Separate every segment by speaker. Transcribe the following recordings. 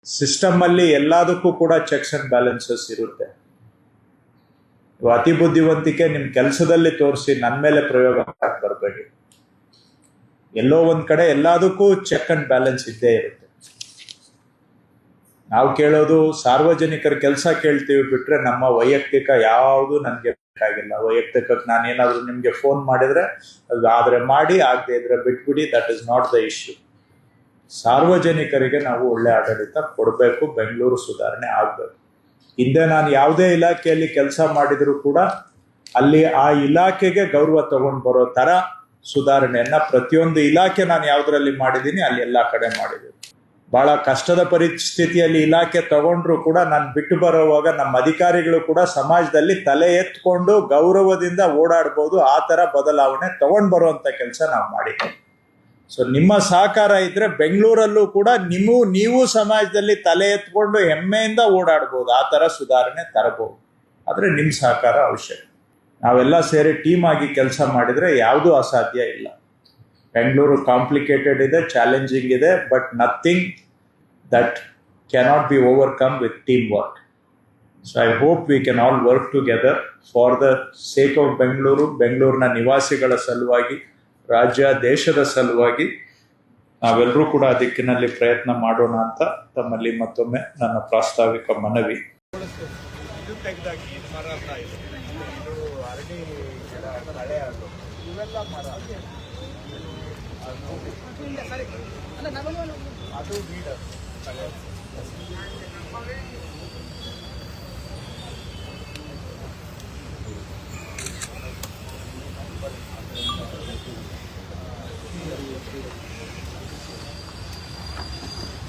Speaker 1: System ಅಲ್ಲಿ ಎಲ್ಲದಕ್ಕೂ ಕೂಡ ಚೆಕ್ಸ್ ಅಂಡ್ ಬ್ಯಾಲೆನ್ಸಸ್ ಇರುತ್ತೆ. ಅತಿ ಬುದ್ಧಿವಂತಿಕೆ ನಿಮ್ ಕೆಲಸದಲ್ಲಿ ತೋರಿಸಿ ನನ್ನ ಮೇಲೆ ಪ್ರಯೋಗ ಬರಬೇಡಿ. ಎಲ್ಲೋ ಒಂದ್ ಕಡೆ ಎಲ್ಲದಕ್ಕೂ ಚೆಕ್ ಅಂಡ್ ಬ್ಯಾಲೆನ್ಸ್ ಇದ್ದೇ ಇರುತ್ತೆ. ನಾವು ಕೇಳೋದು ಸಾರ್ವಜನಿಕರ ಕೆಲಸ ಕೇಳ್ತೀವಿ ಬಿಟ್ರೆ ನಮ್ಮ ವೈಯಕ್ತಿಕ ಯಾವುದು ನನ್ಗೆ ಬೇಕಾಗಿಲ್ಲ. ವೈಯಕ್ತಿಕಕ್ಕೆ ನಾನೇನಾದ್ರೂ ನಿಮ್ಗೆ ಫೋನ್ ಮಾಡಿದ್ರೆ ಅದು ಆದ್ರೆ ಮಾಡಿ, ಆಗದೆ ಇದ್ರೆ ಬಿಟ್ಬಿಡಿ. That is not the issue. ಸಾರ್ವಜನಿಕರಿಗೆ ನಾವು ಒಳ್ಳೆ ಆಡಳಿತ ಕೊಡಬೇಕು. ಬೆಂಗಳೂರು ಸುಧಾರಣೆ ಆಗ್ಬೇಕು. ಹಿಂದೆ ನಾನು ಯಾವುದೇ ಇಲಾಖೆಯಲ್ಲಿ ಕೆಲಸ ಮಾಡಿದ್ರು ಕೂಡ ಅಲ್ಲಿ ಆ ಇಲಾಖೆಗೆ ಗೌರವ ತಗೊಂಡು ಬರೋ ತರ ಸುಧಾರಣೆಯನ್ನ ಪ್ರತಿಯೊಂದು ಇಲಾಖೆ ನಾನು ಯಾವ್ದ್ರಲ್ಲಿ ಮಾಡಿದ್ದೀನಿ ಅಲ್ಲಿ ಎಲ್ಲಾ ಕಡೆ ಮಾಡಿದ್ದೀನಿ. ಬಹಳ ಕಷ್ಟದ ಪರಿಸ್ಥಿತಿಯಲ್ಲಿ ಇಲಾಖೆ ತಗೊಂಡ್ರು ಕೂಡ ನಾನು ಬಿಟ್ಟು ಬರೋವಾಗ ನಮ್ಮ ಅಧಿಕಾರಿಗಳು ಕೂಡ ಸಮಾಜದಲ್ಲಿ ತಲೆ ಎತ್ಕೊಂಡು ಗೌರವದಿಂದ ಓಡಾಡ್ಬೋದು. ಆ ತರ ಬದಲಾವಣೆ ತಗೊಂಡ್ ಬರುವಂತ ಕೆಲಸ ನಾವು ಮಾಡಿದ್ದೀವಿ. ಸೊ ನಿಮ್ಮ ಸಹಕಾರ ಇದ್ರೆ ಬೆಂಗಳೂರಲ್ಲೂ ಕೂಡ ನೀವು ಸಮಾಜದಲ್ಲಿ ತಲೆ ಎತ್ಕೊಂಡು ಹೆಮ್ಮೆಯಿಂದ ಓಡಾಡ್ಬೋದು. ಆ ತರ ಸುಧಾರಣೆ ತರಬಹುದು. ಆದ್ರೆ ನಿಮ್ ಸಹಕಾರ ಅವಶ್ಯಕ. ನಾವೆಲ್ಲ ಸೇರಿ ಟೀಮ್ ಆಗಿ ಕೆಲಸ ಮಾಡಿದ್ರೆ ಯಾವುದೂ ಅಸಾಧ್ಯ ಇಲ್ಲ. ಬೆಂಗಳೂರು ಕಾಂಪ್ಲಿಕೇಟೆಡ್ ಇದೆ, ಚಾಲೆಂಜಿಂಗ್ ಇದೆ, but nothing that cannot be overcome with team work. So I hope we can all work together for the sake of Bengaluru, ಬೆಂಗಳೂರಿನ ನಿವಾಸಿಗಳ ಸಲುವಾಗಿ, ರಾಜ್ಯ ದೇಶದ ಸಲುವಾಗಿ ನಾವೆಲ್ಲರೂ ಕೂಡ ದಿಕ್ಕಿನಲ್ಲಿ ಪ್ರಯತ್ನ ಮಾಡೋಣ ಅಂತ ತಮ್ಮಲ್ಲಿ ಮತ್ತೊಮ್ಮೆ ನನ್ನ ಪ್ರಾಸ್ತಾವಿಕ ಮನವಿ.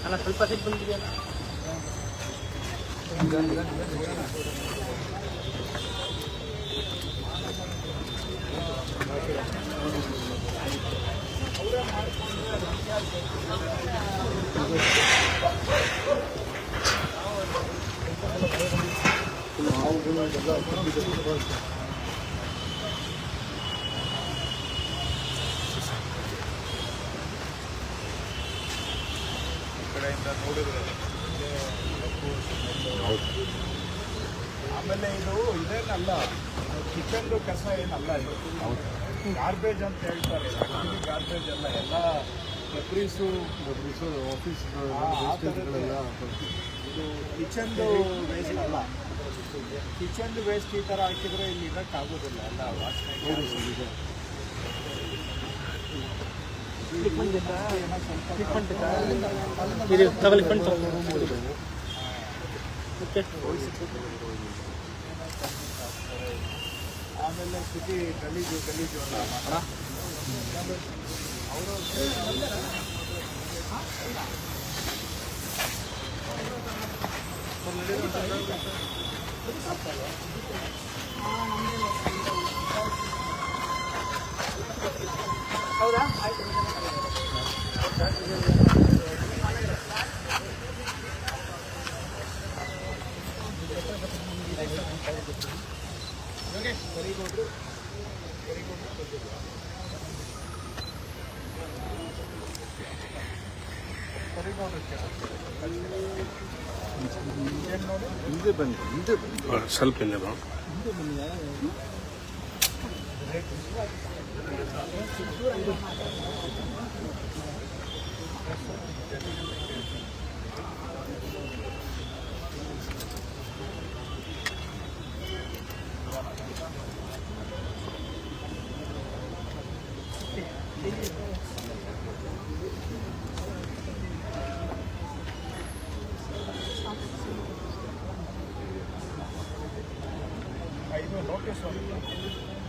Speaker 2: ಅಲ್ಲ ಸ್ವಲ್ಪ ಸಿಟ್ಟು ಬಂದಿದೆಯಲ್ಲ.
Speaker 3: ಆಮೇಲೆ ಇದು ಇದೇನಲ್ಲ, ಕಿಚನ್ದು ಕಸ ಏನಲ್ಲ, ಇದು ಗಾರ್ಬೇಜ್ ಅಂತ ಹೇಳ್ತಾರೆ. ಗಾರ್ಬೇಜ್ ಅಲ್ಲ, ಎಲ್ಲ ಡಬ್ರೀಸು ಆಫೀಸ್ ಇದು ಕಿಚನ್ದು ವೇಸ್ಟ್ ಅಲ್ಲ. ಕಿಚನ್ದು ವೇಸ್ಟ್ ಈ ಥರ ಹಾಕಿದ್ರೆ ಇಲ್ಲಿ ಇರೋಕ್ಕಾಗೋದಿಲ್ಲ. ಎಲ್ಲ ವಾಸನೆ ಆಮೇಲೆ ಸ್ಥಿತಿ ಗಲೀಜು ಅಲ್ಲ ಅವರು ಹೌದಾ? ಆಯ್ತು.
Speaker 4: ಹಿಂದೆ ಬನ್ನಿ, ಹಿಂದೆ ಸ್ವಲ್ಪ ಹಿಂದೆ ಬಾ.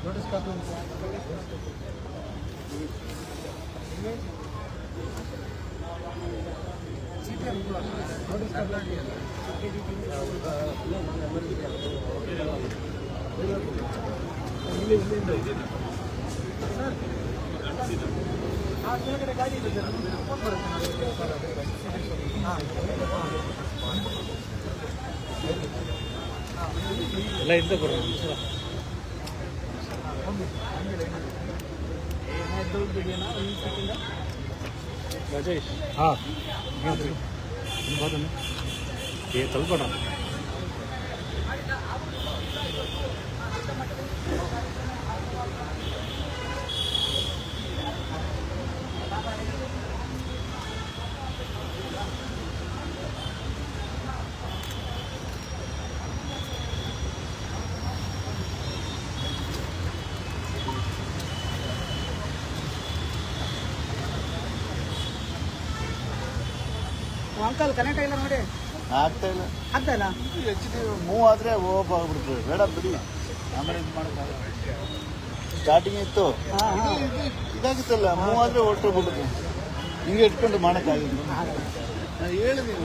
Speaker 3: ನೋಟಿಸ್ ಕಾಪಿ ಕೆಳಗಡೆ ಗಾಡಿ ಇದೆ ಸರ್, ಫೋನ್ ಬರುತ್ತೆ.
Speaker 2: ಎಲ್ಲ ಇದ್ದ ಬರೋಣ ರಾಜೇಶ್.
Speaker 4: ಹಾಂ
Speaker 2: ತಲುಪೋಣ.
Speaker 5: ಅಂಕಲ್ ಕನೆಕ್ಟ್ ಆಗಿಲ್ಲ ನೋಡಿ.
Speaker 3: ಆಗ್ತಾ ಇಲ್ಲ.
Speaker 5: ಆಗ್ತಾ ಇಲ್ಲ.
Speaker 3: ಎಚ್ ಡಿ ಮೂವ್ ಆದರೆ ಓಪ್ ಆಗ್ಬಿಡ್ತದೆ. ಬೇಡ ಬಿಡಿ, ಆಮೇಲೆ ಇದು ಮಾಡೋಕ್ಕಾಗಲ್ಲ. ಸ್ಟಾರ್ಟಿಂಗ್ ಇತ್ತು, ಇದಾಗುತ್ತಲ್ಲ, ಮೂವ್ ಆದರೆ ಹೊರಟೋಗ್ಬಿಡುತ್ತೆ. ಹಿಂಗೆ ಇಟ್ಕೊಂಡು ಮಾಡೋಕ್ಕಾಗಿಲ್ಲ. ನಾನು ಹೇಳಿದ್ದೀನಿ.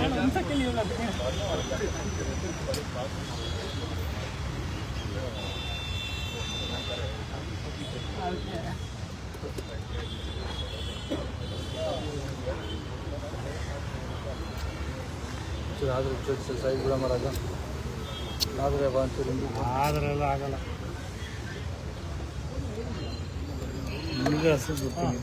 Speaker 2: ಆದ್ರೆ ಸೈಜ್ ಕೂಡ ಮಾಡೋದು ಆದರೆ ಆದ್ರೆಲ್ಲ ಆಗಲ್ಲ. ನಿಮಗೆ ಹಸು ಗೊತ್ತಿಲ್ಲ.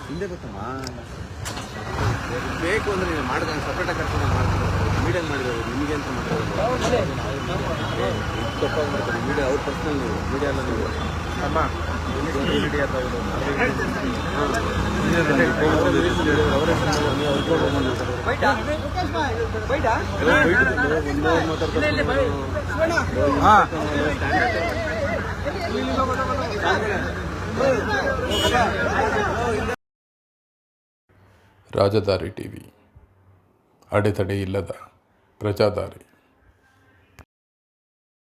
Speaker 6: ಹಿಂದೆ ಗೊತ್ತಮ್ಮ, ಬೇಕು ಅಂದರೆ ನೀವು ಮಾಡಿದ್ರೆ ಸಪ್ರೇಟಾಗಿ ಕರ್ಕೊಂಡು ಮಾಡ್ತಾರೆ. ಮೀಡಿಯಲ್ ಮಾಡಿರೋದು ನಿಮಗೆ ಅಂತ ಮಾಡ್ತಾರೆ. ತಪ್ಪಾಗಿ ಮಾಡ್ತಾರೆ ಮೀಡಿಯಾ. ಅವ್ರ ಪರ್ಸ್ನಲ್ ನೀವು ಮೀಡಿಯಾ ಎಲ್ಲ ನೀವು ಅಮ್ಮ ಮೀಡಿಯಾ
Speaker 7: ರಾಜಧಾರಿ ಟಿವಿ, ಅಡೆತಡೆ ಇಲ್ಲದ ಪ್ರಜಾದಾರಿ.